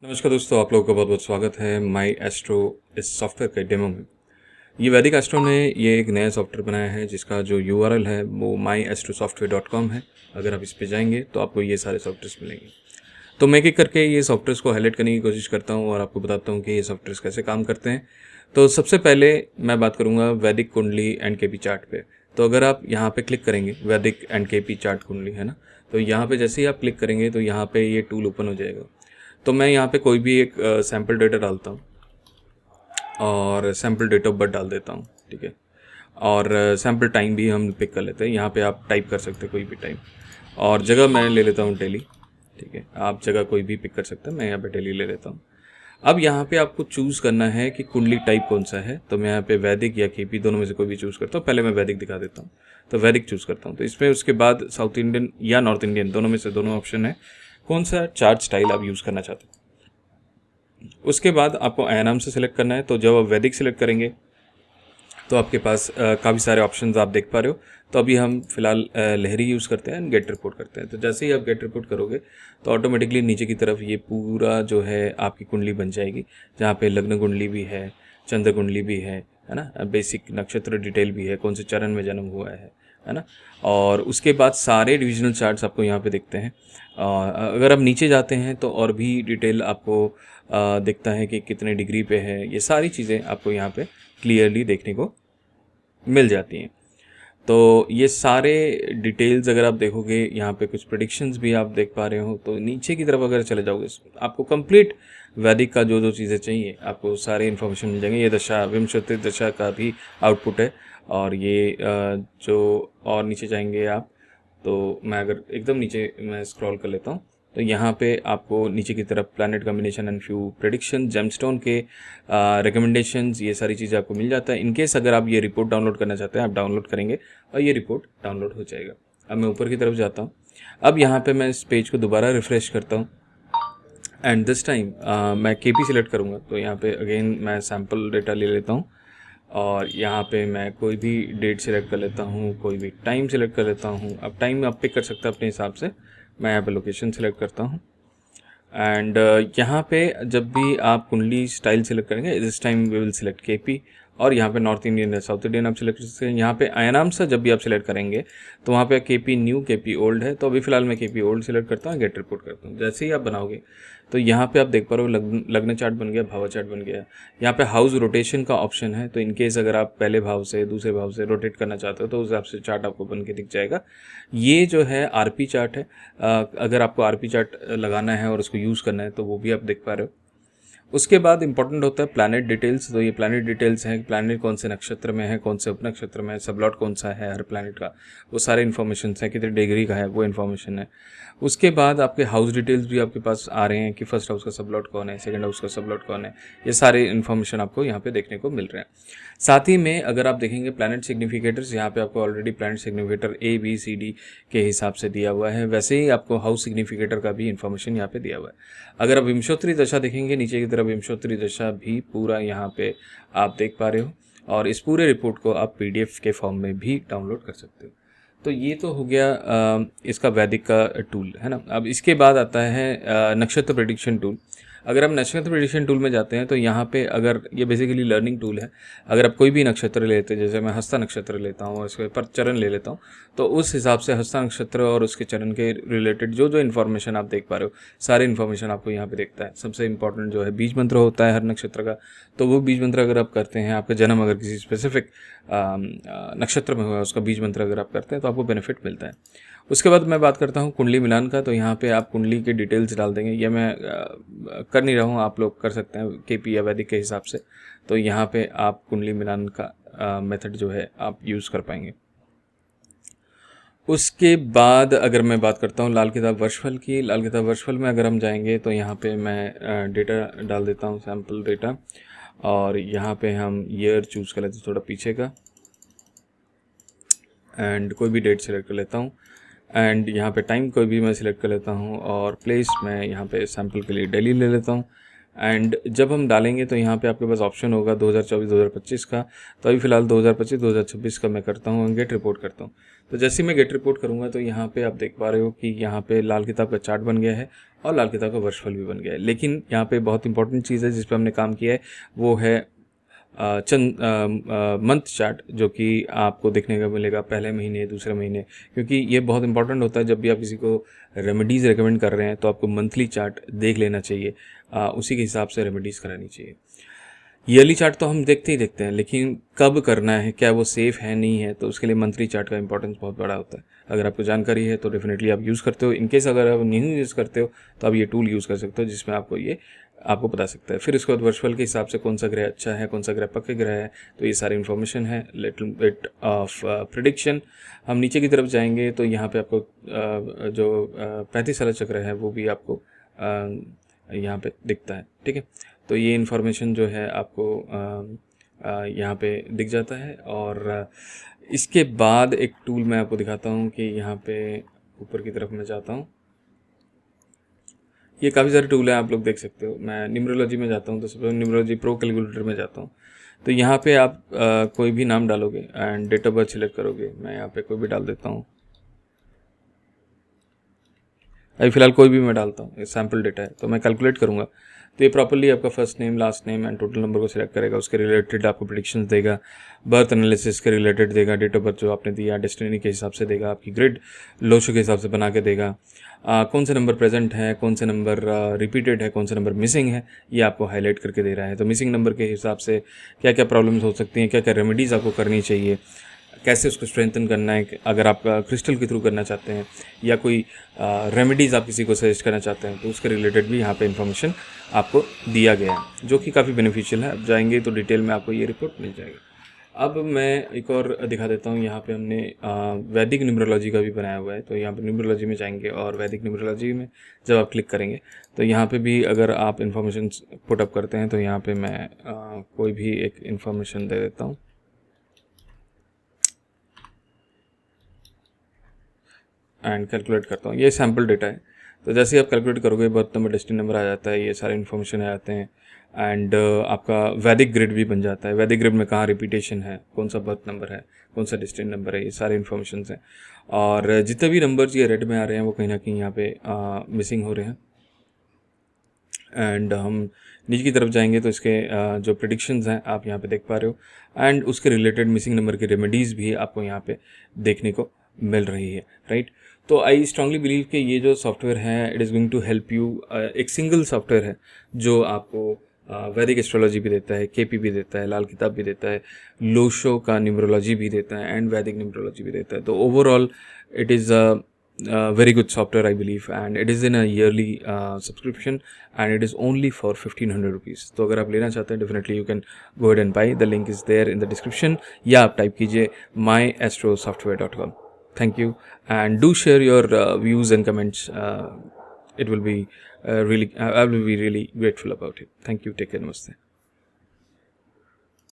नमस्कार दोस्तों, आप लोगों का बहुत बहुत स्वागत है माई एस्ट्रो इस सॉफ्टवेयर के डेमो में। ये वैदिक एस्ट्रो ने ये एक नया सॉफ्टवेयर बनाया है जिसका जो यूआरएल है वो myastrosofware.com है। अगर आप इस पे जाएंगे तो आपको ये सारे सॉफ्टवेयर्स मिलेंगे। तो मैं एक करके ये सॉफ्टवेयर्स को हाईलाइट करने की कोशिश करता हूँ और आपको बताता हूँ कि ये सॉफ्टवेयर्स कैसे काम करते हैं। तो सबसे पहले मैं बात करूँगा वैदिक कुंडली एंड केपी चार्ट पे। तो अगर आप यहाँ पे क्लिक करेंगे वैदिक एंड केपी चार्ट कुंडली है ना, तो यहाँ पे जैसे ही आप क्लिक करेंगे तो यहाँ पे ये टूल ओपन हो जाएगा। तो मैं यहाँ पे कोई भी एक सैम्पल डेटा डालता हूँ और सैम्पल डेट ऑफ बर्थ डाल देता हूँ, ठीक है। और सैम्पल टाइम भी हम पिक कर लेते हैं। यहाँ पे आप टाइप कर सकते हैं कोई भी टाइम, और जगह मैं ले लेता हूँ डेली, ठीक है। आप जगह कोई भी पिक कर सकते हैं, मैं यहाँ पे डेली ले लेता हूँ। अब यहाँ पे आपको चूज़ करना है कि कुंडली टाइप कौन सा है। तो मैं यहाँ पे वैदिक या केपी दोनों में से कोई भी चूज़ करता हूँ। पहले मैं वैदिक दिखा देता हूँ, तो वैदिक चूज़ करता हूँ। तो इसमें उसके बाद साउथ इंडियन या नॉर्थ इंडियन दोनों में से दोनों ऑप्शन है, कौन सा चार्ट स्टाइल आप यूज़ करना चाहते हैं। उसके बाद आपको आयानाम से सिलेक्ट करना है। तो जब आप वैदिक सिलेक्ट करेंगे तो आपके पास काफ़ी सारे ऑप्शंस आप देख पा रहे हो। तो अभी हम फिलहाल लहरी यूज़ करते हैं, गेट रिपोर्ट करते हैं। तो जैसे ही आप गेट रिपोर्ट करोगे तो ऑटोमेटिकली नीचे की तरफ ये पूरा जो है आपकी कुंडली बन जाएगी, जहाँ पे लग्न कुंडली भी है, चंद्र कुंडली भी है ना, बेसिक नक्षत्र डिटेल भी है, कौन से चरण में जन्म हुआ है ना। और उसके बाद सारे डिविजनल चार्ट्स आपको यहाँ पे दिखते हैं। अगर आप नीचे जाते हैं तो और भी डिटेल आपको दिखता है कि कितने डिग्री पे है। ये सारी चीज़ें आपको यहाँ पे क्लियरली देखने को मिल जाती हैं। तो ये सारे डिटेल्स अगर आप देखोगे, यहाँ पे कुछ प्रेडिक्शंस भी आप देख पा रहे हो। तो नीचे की तरफ अगर चले जाओगे आपको कंप्लीट वैदिक का जो जो चीज़ें चाहिए आपको सारे इन्फॉर्मेशन मिल जाएंगे। ये दशा विंशति दशा का भी आउटपुट है। और ये जो और नीचे जाएंगे आप, तो मैं अगर एकदम नीचे मैं स्क्रॉल कर लेता हूँ तो यहाँ पे आपको नीचे की तरफ planet combination and few prediction, gemstone के रिकमेंडेशंस, ये सारी चीज़ें आपको मिल जाता है। इनकेस अगर आप ये रिपोर्ट डाउनलोड करना चाहते हैं, आप डाउनलोड करेंगे और ये रिपोर्ट डाउनलोड हो जाएगा। अब मैं ऊपर की तरफ जाता हूँ। अब यहाँ पे मैं इस पेज को दोबारा रिफ़्रेश करता हूँ एंड दिस टाइम मैं केपी सिलेक्ट करूँगा। तो यहाँ पे अगेन मैं सैम्पल डेटा ले लेता हूँ और यहाँ पे मैं कोई भी डेट सिलेक्ट कर लेता हूँ, कोई भी टाइम सिलेक्ट कर लेता हूँ। अब टाइम आप पिक कर सकते हैं अपने हिसाब से। मैं यहाँ पे लोकेशन सिलेक्ट करता हूँ एंड यहाँ पे जब भी आप कुंडली स्टाइल सिलेक्ट करेंगे, this time we will select KP. और यहाँ पे नॉर्थ इंडियन या साउथ इंडियन आप सिलेक्ट कर सकते हैं। यहाँ पे आयानाम से जब भी आप सिलेक्ट करेंगे तो वहाँ पे केपी न्यू, केपी ओल्ड है। तो अभी फिलहाल मैं केपी ओल्ड सिलेक्ट करता हूँ, गेट रिपोर्ट करता हूँ। जैसे ही आप बनाओगे तो यहाँ पे आप देख पा रहे हो लग्न चार्ट बन गया, भाव चार्ट बन गया। यहाँ पे हाउस रोटेशन का ऑप्शन है। तो इनकेस अगर आप पहले भाव से दूसरे भाव से रोटेट करना चाहते हो तो उस हिसाब से चार्ट आपको बन के दिख जाएगा। ये जो है आरपी चार्ट है। अगर आपको आरपी चार्ट लगाना है और उसको यूज़ करना है तो वो भी आप देख पा रहे हो। उसके बाद इंपॉर्टेंट होता है प्लैनेट डिटेल्स। तो ये प्लैनेट डिटेल्स हैं, प्लैनेट कौन से नक्षत्र में है, कौन से उपनक्षत्र में है, सबलॉट कौन सा है हर प्लैनेट का, वो सारे इन्फॉर्मेशन है, कितने डिग्री का है वो इन्फॉर्मेशन है। उसके बाद आपके हाउस डिटेल्स भी आपके पास आ रहे हैं कि फर्स्ट हाउस का सबलॉट कौन है, सेकंड हाउस का सबलॉट कौन है। ये सारे इन्फॉर्मेशन आपको यहाँ पे देखने को मिल रहे हैं। साथ ही में अगर आप देखेंगे प्लैनेट सिग्निफिकेटर्स, यहाँ पे आपको ऑलरेडी प्लैनेट सिग्निफिकेटर ABCD के हिसाब से दिया हुआ है। वैसे ही आपको हाउस सिग्निफिकेटर का भी इन्फॉर्मेशन यहाँ पे दिया हुआ है। अगर आप विंशोत्तरी दशा देखेंगे नीचे की तरफ, विंशोत्तरी दशा भी पूरा यहाँ पे आप देख पा रहे हो। और इस पूरे रिपोर्ट को आप PDF के फॉर्म में भी डाउनलोड कर सकते हो। तो ये तो हो गया इसका वैदिक का टूल है ना। अब इसके बाद आता है नक्षत्र प्रेडिक्शन टूल। अगर आप नक्षत्र प्रेडिक्शन टूल में जाते हैं तो यहाँ पे अगर ये बेसिकली लर्निंग टूल है। अगर आप कोई भी नक्षत्र लेते हैं, जैसे मैं हस्ता नक्षत्र लेता हूँ और इसके पर चरण ले लेता हूँ, तो उस हिसाब से हस्ता नक्षत्र और उसके चरण के रिलेटेड जो जो इन्फॉर्मेशन आप देख पा रहे हो, सारे इन्फॉर्मेशन आपको यहाँ पे देखता है। सबसे इंपॉर्टेंट जो है बीज मंत्र होता है हर नक्षत्र का। तो वो बीज मंत्र अगर आप करते हैं, आपका जन्म अगर किसी स्पेसिफिक नक्षत्र में हुआ है, उसका बीज मंत्र अगर आप करते हैं तो आपको बेनिफिट मिलता है। उसके बाद मैं बात करता हूँ कुंडली मिलान का। तो यहाँ पे आप कुंडली के डिटेल्स डाल देंगे। ये मैं कर नहीं रहा हूँ, आप लोग कर सकते हैं केपी या वैदिक के हिसाब से। तो यहाँ पे आप कुंडली मिलान का मेथड जो है आप यूज़ कर पाएंगे। उसके बाद अगर मैं बात करता हूँ लाल किताब वर्षफल की, लाल किताब वर्षफल में अगर हम जाएंगे तो यहाँ पे मैं डेटा डाल देता हूँ, सैम्पल डेटा। और यहाँ पे हम ईयर चूज़ कर लेते हैं थोड़ा पीछे का, एंड कोई भी डेट सेलेक्ट कर लेता हूँ। एंड यहाँ पे टाइम कोई भी मैं सिलेक्ट कर लेता हूँ और प्लेस मैं यहाँ पे सैम्पल के लिए दिल्ली ले लेता हूँ। एंड जब हम डालेंगे तो यहाँ पे आपके पास ऑप्शन होगा 2024-2025 का। तो अभी फ़िलहाल 2025-2026 का मैं करता हूँ, गेट रिपोर्ट करता हूँ। तो जैसे ही मैं गेट रिपोर्ट करूँगा तो यहाँ पे आप देख पा रहे हो कि यहाँ पे लाल किताब का चार्ट बन गया है और लाल किताब का वर्षफल भी बन गया है। लेकिन यहाँ पे बहुत इंपॉर्टेंट चीज़ है जिस पे हमने काम किया है, वो है मंथ चार्ट, जो कि आपको देखने को मिलेगा पहले महीने, दूसरे महीने, क्योंकि ये बहुत इंपॉर्टेंट होता है। जब भी आप किसी को रेमेडीज़ रेकमेंड कर रहे हैं तो आपको मंथली चार्ट देख लेना चाहिए, उसी के हिसाब से रेमेडीज़ करानी चाहिए। ईयरली चार्ट तो हम देखते ही देखते हैं, लेकिन कब करना है, क्या वो सेफ़ है नहीं है, तो उसके लिए मंथली चार्ट का इंपॉर्टेंस बहुत बड़ा होता है। अगर आपको जानकारी है तो डेफिनेटली आप यूज़ करते हो। इनकेस अगर आप नहीं यूज़ करते हो तो आप ये टूल यूज़ कर सकते हो जिसमें आपको बता सकता है। फिर इसके बाद वर्चुअल के हिसाब से कौन सा ग्रह अच्छा है, कौन सा ग्रह पक्के ग्रह है, तो ये सारी इन्फॉर्मेशन है। Little bit of prediction. हम नीचे की तरफ जाएंगे तो यहाँ पे आपको जो 35 वाला चक्र है वो भी आपको यहाँ पे दिखता है। ठीक है, तो ये इन्फॉर्मेशन जो है आपको यहाँ पे दिख जाता है। और इसके बाद एक टूल मैं आपको दिखाता हूँ कि यहाँ पे ऊपर की तरफ मैं जाता हूँ। ये काफ़ी सारे टूल हैं, आप लोग देख सकते हो। मैं न्यूमरोलॉजी में जाता हूँ तो सबसे न्यूमरोलॉजी प्रो कैलकुलेटर में जाता हूँ। तो यहाँ पे आप कोई भी नाम डालोगे and date of birth select करोगे। मैं यहाँ पे कोई भी डाल देता हूँ, अभी फ़िलहाल कोई भी मैं डालता हूँ, सैम्पल डेटा है। तो मैं कैलकुलेट करूँगा तो ये प्रॉपर्ली आपका first name, last name and total number को सिलेक्ट करेगा। उसके रिलेटेड आपको प्रेडिक्शंस देगा, बर्थ एनालिसिस के रिलेटेड देगा, डेट ऑफ बर्थ जो आपने दिया डेस्टिनी के हिसाब से देगा, आपकी ग्रिड लोशो के हिसाब से बना के देगा। कौन से नंबर प्रेजेंट है, कौन से नंबर रिपीटेड है, कौन से नंबर मिसिंग है, ये आपको हाईलाइट करके दे रहा है। तो मिसिंग नंबर के हिसाब से क्या क्या प्रॉब्लम्स हो सकती हैं, क्या क्या रेमेडीज़ आपको करनी चाहिए, कैसे उसको स्ट्रेंथन करना है, अगर आप क्रिस्टल के थ्रू करना चाहते हैं या कोई रेमेडीज़ आप किसी को सजेस्ट करना चाहते हैं तो उसके रिलेटेड भी यहाँ पे इन्फॉर्मेशन आपको दिया गया है, जो कि काफ़ी बेनिफिशियल है। अब जाएंगे तो डिटेल में आपको ये रिपोर्ट मिल जाएगी। अब मैं एक और दिखा देता हूँ। यहाँ पे हमने वैदिक न्यूमरोलॉजी का भी बनाया हुआ है। तो यहाँ पे न्यूमरोलॉजी में जाएंगे और वैदिक न्यूमरोलॉजी में जब आप क्लिक करेंगे तो यहाँ पे भी अगर आप इन्फॉर्मेशन पुट अप करते हैं तो यहाँ पे मैं कोई भी एक इन्फॉर्मेशन दे देता हूँ एंड कैलकुलेट करता हूँ। ये सैम्पल डेटा है। तो जैसे ही आप कैलकुलेट करोगे बर्थ नंबर, डेस्टिनी नंबर आ जाता है, ये सारे इन्फॉर्मेशन आ जाते हैं एंड आपका वैदिक ग्रिड भी बन जाता है। वैदिक ग्रिड में कहाँ रिपीटेशन है, कौन सा बर्थ नंबर है, कौन सा डेस्टिनी नंबर है, ये सारे इन्फॉर्मेशन हैं। और जितने भी नंबर्स ये रेड में आ रहे हैं वो कहीं ना कहीं यहाँ पे मिसिंग हो रहे हैं। एंड हम नीचे की तरफ जाएंगे तो इसके जो प्रेडिक्शंस हैं आप यहाँ पे देख पा रहे हो एंड उसके रिलेटेड मिसिंग नंबर की रेमेडीज़ भी आपको यहाँ पे देखने को मिल रही है, राइट। तो आई स्ट्रांगली बिलीव कि ये जो सॉफ्टवेयर है it is going to help you. एक सिंगल सॉफ्टवेयर है जो आपको वैदिक एस्ट्रोलॉजी भी देता है, केपी भी देता है, लाल किताब भी देता है, लोशो का न्यूमरोलॉजी भी देता है एंड वैदिक न्यूमरोलॉजी भी देता है। तो overall it is very good software I believe, and it is in a yearly subscription and it is only for 1500 rupees. तो अगर आप लेना चाहते हैं definitely you can go ahead and buy. The link is there in the description, या आप type कीजिए myastrosoftware.com. Thank you and do share your views and comments. It will be really I will be really grateful about it. Thank you. Take care. Namaste.